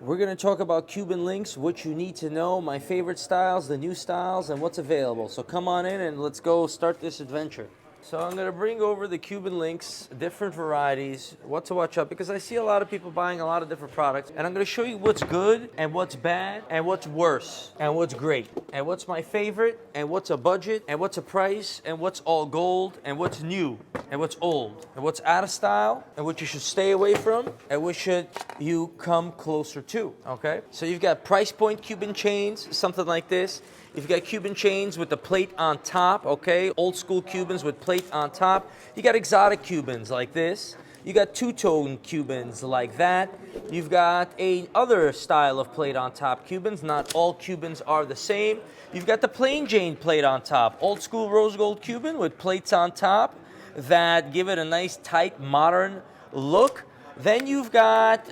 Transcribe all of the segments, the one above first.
We're going to talk about Cuban links, what you need to know, my favorite styles, the new styles, and what's available. So come on in and let's go start this adventure. So I'm going to bring over the Cuban links, different varieties, what to watch out, because I see a lot of people buying a lot of different products, and I'm going to show you what's good and what's bad and what's worse and what's great and what's my favorite and what's a budget and what's a price and what's all gold and what's new and what's old and what's out of style and what you should stay away from and what should you come closer to, okay? So you've got price point Cuban chains, something like this. You've got Cuban chains with the plate on top, okay? Old school Cubans with plate on top. You got exotic Cubans like this. You got two-tone Cubans like that. You've got a other style of plate on top Cubans. Not all Cubans are the same. You've got the plain Jane plate on top. Old school rose gold Cuban with plates on top that give it a nice tight modern look. Then you've got,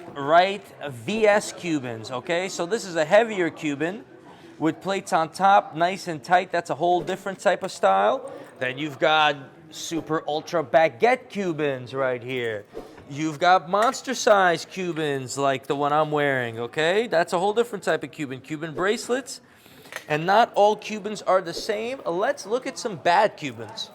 VS Cubans, okay? So this is a heavier Cuban with plates on top, nice and tight. That's a whole different type of style. Then you've got super ultra baguette Cubans right here. You've got monster size Cubans like the one I'm wearing, okay? That's a whole different type of Cuban. Cuban bracelets. And not all Cubans are the same. Let's look at some bad Cubans.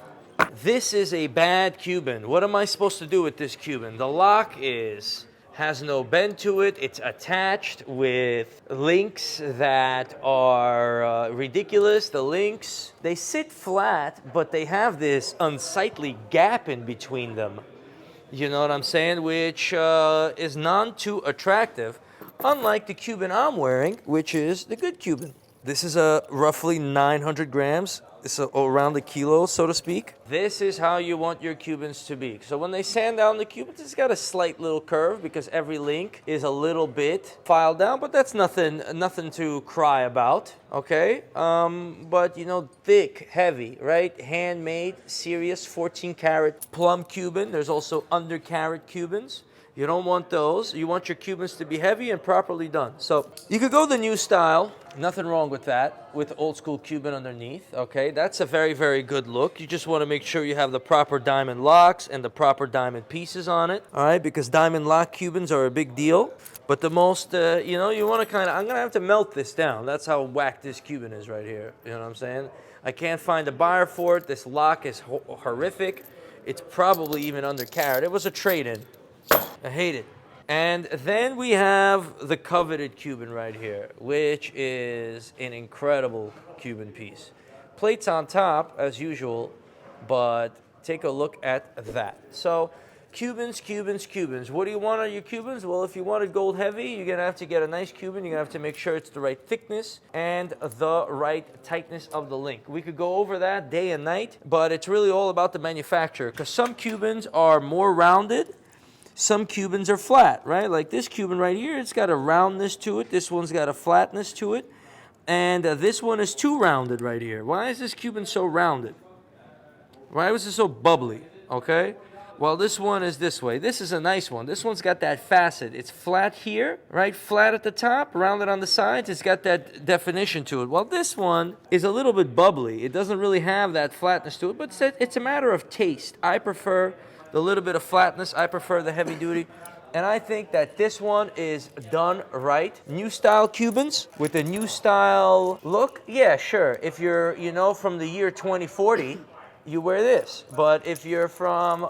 This is a bad Cuban. What am I supposed to do with this Cuban? The lock has no bend to it. It's attached with links that are ridiculous. The links, they sit flat, but they have this unsightly gap in between them. You know what I'm saying? Which is none too attractive, unlike the Cuban I'm wearing, which is the good Cuban. This is roughly 900 grams. It's around a kilo, so to speak. This is how you want your Cubans to be. So when they sand down the Cubans, it's got a slight little curve because every link is a little bit filed down, but that's nothing to cry about, okay? But you know, thick, heavy, right? Handmade, serious, 14 karat plum Cuban. There's also under carat Cubans. You don't want those. You want your Cubans to be heavy and properly done. So you could go the new style. Nothing wrong with that, with old school Cuban underneath, okay? That's a very, very good look. You just want to make sure you have the proper diamond locks and the proper diamond pieces on it, all right? Because diamond lock Cubans are a big deal. But the most, you want to I'm going to have to melt this down. That's how whack this Cuban is right here. You know what I'm saying? I can't find a buyer for it. This lock is horrific. It's probably even under carat. It was a trade-in. I hate it. And then we have the coveted Cuban right here, which is an incredible Cuban piece. Plates on top, as usual, but take a look at that. So Cubans. What do you want on your Cubans? Well, if you wanted gold heavy, you're going to have to get a nice Cuban. You're going to have to make sure it's the right thickness and the right tightness of the link. We could go over that day and night, but it's really all about the manufacturer, because some Cubans are more rounded. Some Cubans are flat, right? Like this Cuban right here, it's got a roundness to it. This one's got a flatness to it. And this one is too rounded right here. Why is this Cuban so rounded? Why was it so bubbly? Okay? Well, this one is this way. This is a nice one. This one's got that facet. It's flat here, right? Flat at the top, rounded on the sides. It's got that definition to it. Well, this one is a little bit bubbly. It doesn't really have that flatness to it, but it's a matter of taste. I prefer the little bit of flatness. I prefer the heavy duty. And I think that this one is done right. New style Cubans with a new style look. Yeah, sure. If you're, from the year 2040, you wear this. But if you're from,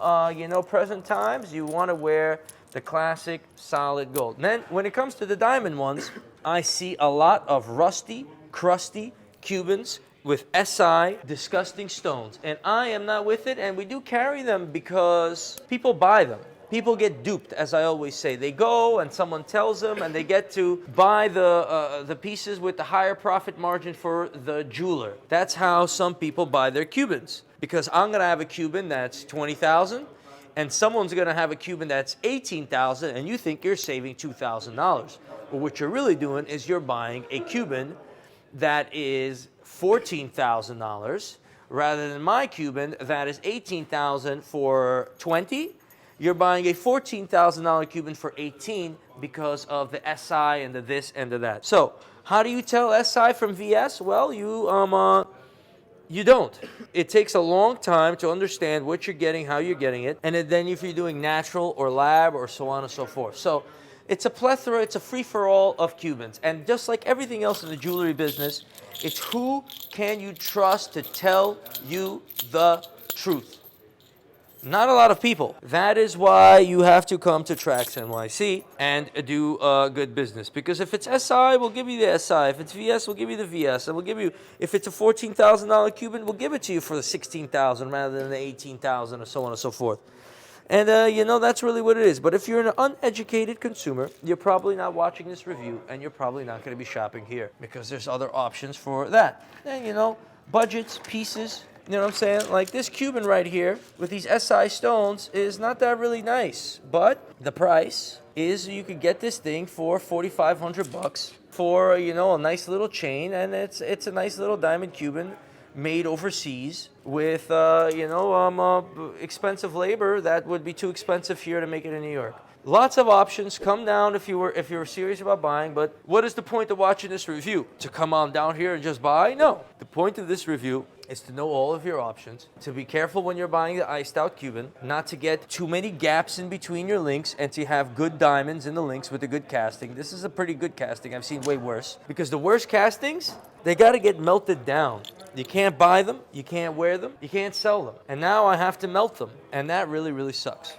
present times, you want to wear the classic solid gold. And then when it comes to the diamond ones, I see a lot of rusty, crusty Cubans with SI, disgusting stones. And I am not with it, and we do carry them because people buy them. People get duped, as I always say. They go and someone tells them, and they get to buy the pieces with the higher profit margin for the jeweler. That's how some people buy their Cubans. Because I'm gonna have a Cuban that's $20,000, and someone's gonna have a Cuban that's $18,000, and you think you're saving $2,000. Well, what you're really doing is you're buying a Cuban that is $14,000 rather than my Cuban that is $18,000 for $20. You're buying a $14,000 Cuban for $18 because of the SI and the this and the that. So how do you tell SI from VS? Well, you don't. It takes a long time to understand what you're getting, how you're getting it, and then if you're doing natural or lab or so on and so forth. So It's a plethora, it's a free-for-all of Cubans. And just like everything else in the jewelry business, it's who can you trust to tell you the truth? Not a lot of people. That is why you have to come to TraxNYC and do good business. Because if it's SI, we'll give you the SI. If it's VS, we'll give you the VS. And we'll give you, if it's a $14,000 Cuban, we'll give it to you for the $16,000 rather than the $18,000 or so on and so forth. And you know, that's really what it is. But if you're an uneducated consumer, you're probably not watching this review and you're probably not going to be shopping here because there's other options for that. And you know, budgets, pieces, you know what I'm saying? Like this Cuban right here with these SI stones is not that really nice. But the price is you could get this thing for $4,500 for, you know, a nice little chain. And it's a nice little diamond Cuban made overseas with, you know, expensive labor that would be too expensive here to make it in New York. Lots of options. Come down if you're serious about buying. But what is the point of watching this review? To come on down here and just buy? No. The point of this review is to know all of your options, to be careful when you're buying the iced out Cuban, not to get too many gaps in between your links, and to have good diamonds in the links with a good casting. This is a pretty good casting. I've seen way worse. Because the worst castings, they got to get melted down. You can't buy them, you can't wear them, you can't sell them. And now I have to melt them. And that really, really sucks.